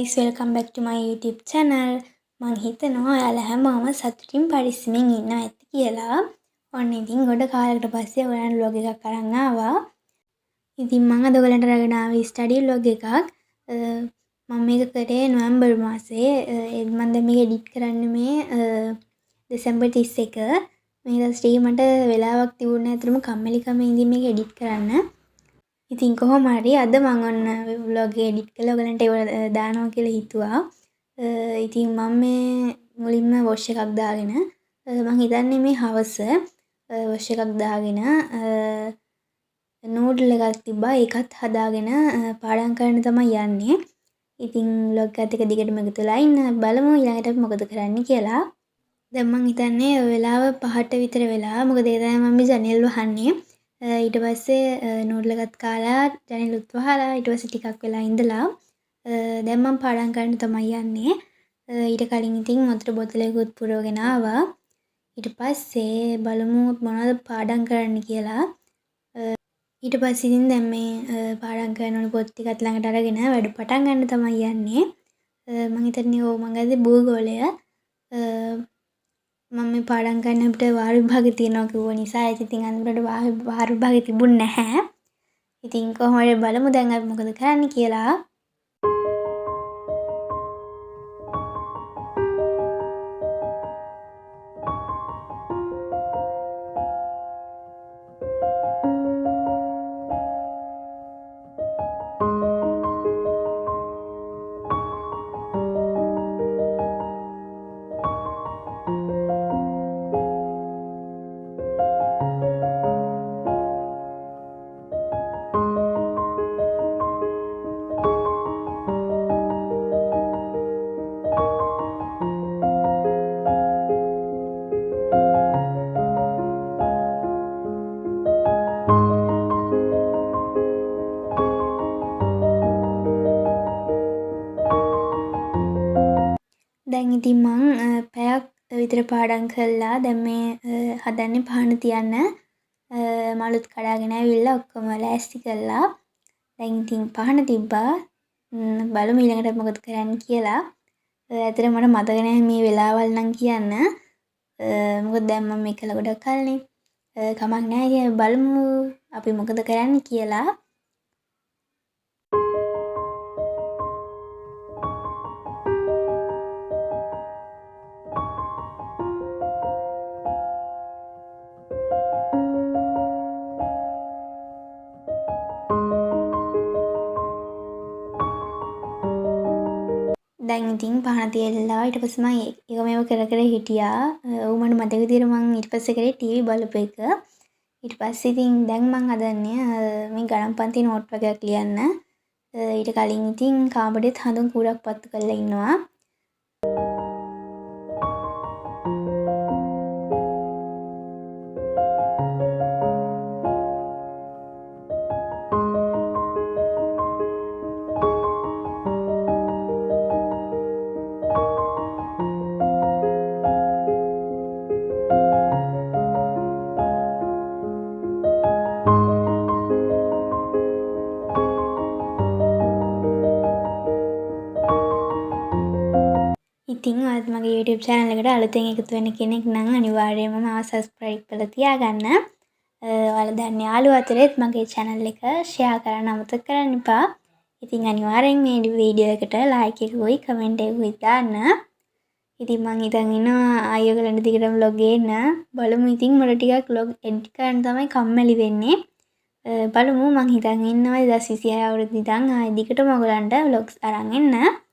guys, welcome back to my YouTube channel. මං හිතනවා ඔයාලා හැමෝම සතුටින් පරිස්සමින් ඉන්නවා ඇති කියලා. ඔන්න ඉතින් ගොඩ කාලයකට පස්සේ ඔයාලට vlog එකක් අරන් ආවා. ඉතින් මම අද ඔයාලන්ට අරගෙන ආවේ ස්ටඩි vlog එකක්. මම මේක කරේ නොවැම්බර් මාසයේ. මම දැන් මේක එඩිට් කරන්නේ මේ දෙසැම්බර් 31. මේක ස්ට්‍රීමට වෙලාවක් තිබුණේ නැතරම කම්මැලිකම ඉඳන් මේක එඩිට් කරන්න. ඉතින් කොහොම හරි අද මම ඔන්න vlog එක edit කරලා ඔයගලන්ට ඒක දානවා කියලා හිතුවා. ඉතින් මම මේ මුලින්ම wash එකක් දාගෙන මම හිතන්නේ මේ හවස wash එකක් දාගෙන noodle එකක් තිබ්බා ඒකත් හදාගෙන පාඩම් කරන්න තමයි යන්නේ. ඉතින් vlog එකත් එක දිගටම එකතු වෙලා ඉන්න බලමු ඊළඟට මොකද කරන්න කියලා. දැන් මම හිතන්නේ වෙලාව 5ට විතර වෙලා. මොකද ඒ තමයි මම ජනෙල් වහන්නේ. ඊට පස්සේ නූඩල් එකත් කාලා ජනෙලුත් වහලා ඊට පස්සේ ටිකක් වෙලා ඉඳලා දැන් මම පාඩම් කරන්න තමයි යන්නේ. ඊට කලින් ඉතින් වතුර බෝතලයකුත් පුරවගෙන ආවා. ඊට පස්සේ බලමු මොනවද පාඩම් කරන්න කියලා. ඊට පස්සේ ඉතින් දැන් මේ පාඩම් කරන ඕනේ පොත් ටිකත් ළඟට අරගෙන වැඩ පටන් ගන්න තමයි යන්නේ. මම හිතන්නේ මම ගත්තේ භූගෝලය. මම මේ පාඩම් කරන්න අපිට වාර විභාගෙ තියෙනවා කිව්ව නිසා ඉතින් අන්තිමට වාර විභාගෙ තිබුණ නැහැ. ඉතින් කොහොම හරි බලමු දැන් අපි මොකද කරන්න කියලා. දැන් ඉතින් මං පැයක් විතර පාඩම් කළා. දැන් මේ හදන්නේ පහන තියන්න. මලුත් කඩාගෙන ඇවිල්ලා ඔක්කොම ලෑස්ති කළා. දැන් ඉතින් පහන තිබ්බා. බලමු ඊළඟට මොකද කරන්න කියලා. ඇත්තටම මට මතක නැහැ මේ වෙලාවල් නම් කියන්න. මොකද දැන් මම මේක කළා ගොඩක් කල්නේ. කමක් නැහැ. බලමු අපි මොකද කරන්න කියලා. දැන් ඉතින් පහන තියලා ඊට පස්සේ මම ඒක මේව කර හිටියා. මට මතක විදියට මම ඊට පස්සේ කරේ ටීවී බලපු එක. ඊට පස්සේ ඉතින් දැන් මම හදන්නේ මේ ගණන් පන්ති නෝට් වගේක් ලියන්න. ඊට කලින් ඉතින් කාමරෙත් හඳුන් කූරක් පත්තු කරලා ඉන්නවා. ඉතින් ඔයත් මගේ YouTube channel එකට අලුතෙන් එකතු වෙන කෙනෙක් නම් අනිවාර්යයෙන්ම මාව subscribe කරලා තියාගන්න. ඔයාලා දැන් යාළුවෝ අතරේත් මගේ channel එක share කරන්න අමතක කරන්න එපා. ඉතින් අනිවාර්යෙන් මේ වීඩියෝ එකට like එකකුයි comment එකකුයි දාන්න. ඉතින් මං හිතන් ඉන්නවා ආයෙ ඔයගලන්ට දිගටම vlog ගේන්න. බලමු ඉතින් මට ටිකක් vlog edit කරන්න තමයි කම්මැලි වෙන්නේ. බලමු මං හිතන් ඉන්නවා 2026 අවුරුද්ද ඉඳන් ආයෙ දිගටම ඔයගලන්ට vlogs අරන් එන්න.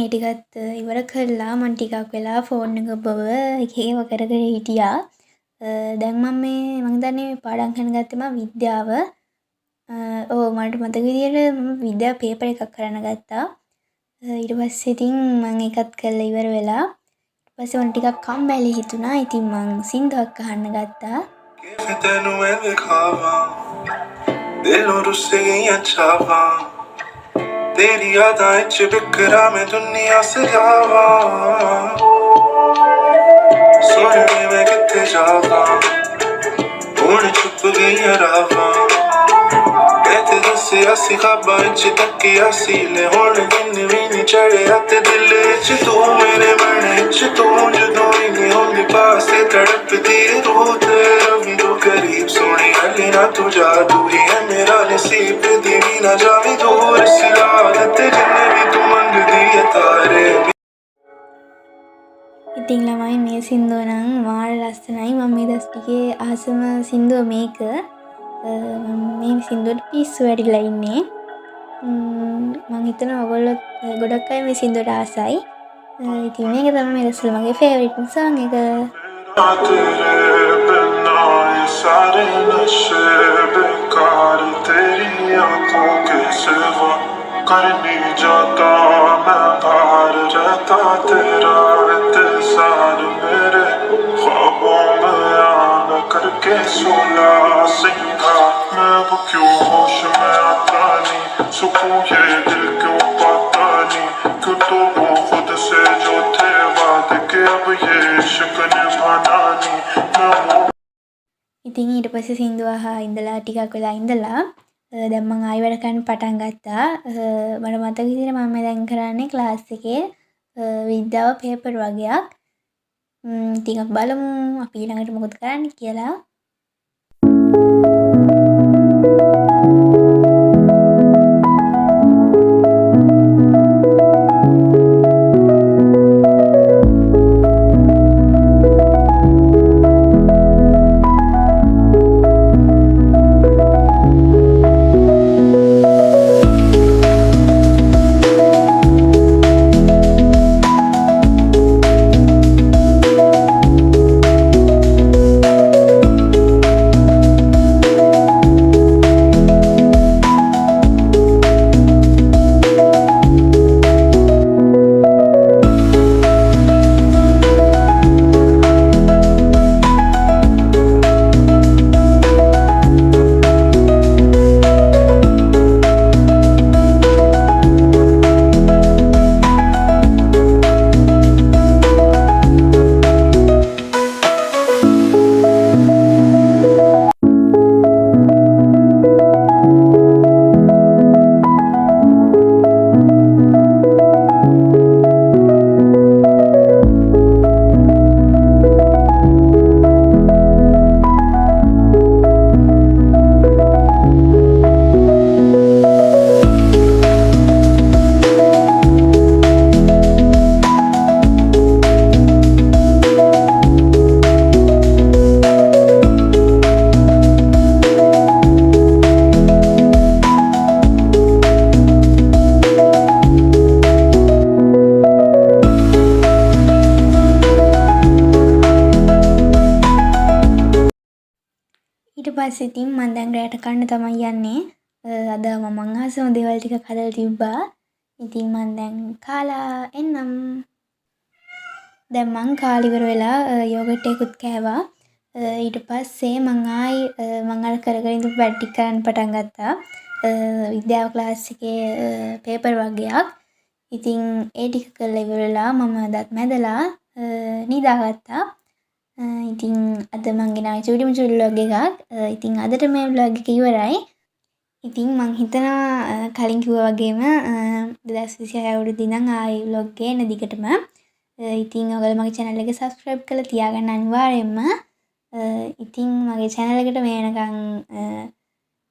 ඒ ටිකත් ඉවර කරලා මම ටිකක් වෙලා ෆෝන් එක ඔබව එක ඒවා කර කර හිටියා. දැන් මම හිතන්නේ පාඩම් කරන්න ගත්තේ මම විද්‍යාව. ඔව් මට මතක විදියට මම විද්‍යාව පේපර් එකක් කරන්න ගත්තා. ඊට පස්සේ ඉතින් මම ඒකත් කරලා ඉවර වෙලා ඊට පස්සේ මම ටිකක් කම්මැලි හිතුණා. ඉතින් මම සින්දුවක් අහන්න ගත්තා. tenu é दिखावा दिलों रुस्से गईयां चावा तेरी यादां च बिखरा मैं दुनिया से जावा सोने मैं किथे जावा हुण चुप गईयां रावा कहते दसे असी ख्वाबां च तकिया सी ले हुण दिन भी नहीं चढ़िया ते दिल च तू मेरे मन च तू जदों भी नहीं होंदी पास तड़पदी रूह तेरा भी तू करीब सोनी अली ना तू जा दूरी है मेरा नसीब दी भी ना जावी दूर सिलादत जिन्ने भी तू मंगदी है तारे ඉතින් ළමයි මේ සින්දුව නම් මාර ලස්සනයි. මම මේ දවස් ටිකේ ආසම සින්දුව මේක. මම මේ සින්දුවට පිස්සු වැටිලා ඉන්නේ. මම හිතනවා ඔයගොල්ලෝ ගොඩක් අය මේ සින්දුවට ආසයි. ඉතින් මේක තමයි මේ දවස්වල මගේ ෆේවරිට් සෝන් එක. तेरे बिना ये सारे नशे बेकार तेरी आंखों के सिवा कर नहीं जाता मैं बाहर रहता तेरा इंतजार मेरे ख्वाबों में आना करके सोना सिंगा मैं वो क्यों होश में आता नहीं सुकून ये दिल क्यों पाता नहीं क्यों तो वो खुद से जो थे वाद के अब ये इश्क निभाना नहीं मैं ඉතින් ඊට පස්සේ සින්දුව අහා ඉඳලා ටිකක් වෙලා ඉඳලා දැන් මම ආයෙ වැඩ කරන්න පටන් ගත්තා. මට මතක විදිහට මම දැන් කරන්නේ ක්ලාස් එකේ විද්‍යාව පේපර් වගේක්. ටිකක් බලමු අපි ඊළඟට මොකද කරන්න කියලා. ඊට පස්සේ ඉතින් මම දැන් රැට කන්න තමයි යන්නේ. අද මම අහසම දේවල් ටිකක් හදලා තිබ්බා. ඉතින් මම දැන් කාලා එන්නම්. දැන් මං කාලා ඉවර වෙලා යෝගට් එකකුත් කෑවා. ඊට පස්සේ මං අර කරගෙන ඉඳපු වැඩ ටික කරන්න පටන් ගත්තා. විද්‍යාව ක්ලාස් එකේ පේපර් වගේක්. ඉතින් ඒ ටික කරලා ඉවර වෙලා මම දත් මැදලා නිදාගත්තා. ඉතින් අද මං ගෙනාවේ චූටිම චූටි vlog එකක්. ඉතින් අදට මේ vlog එක ඉවරයි. ඉතින් මං හිතනවා කලින් කිව්වා වගේම 2026 අවුරුද්දේ ඉඳන් ආයේ vlog එක එන දිගටම. ඉතින් ඔයගොල්ලෝ මගේ channel එක subscribe කරලා තියාගන්න අනිවාර්යෙන්ම. ඉතින් මගේ channel එකට මේ වෙනකන්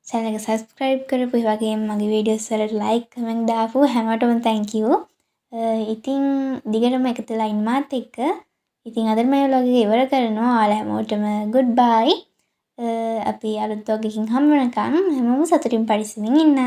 channel එක subscribe කරපු ඒ වගේම මගේ videos වලට like comment දාපු හැමෝටම thank you. ඉතින් දිගටම එකතු වෙලා ඉන්න මාත් එක්ක. ඉතින් අද මේ vlog එක ඉවර කරනවා. ඔයාලා හැමෝටම goodbye. අපි අලුත් vlog එකකින් හම්බ වෙනකන් හැමෝම සතුටින් පරිස්සමින් ඉන්න.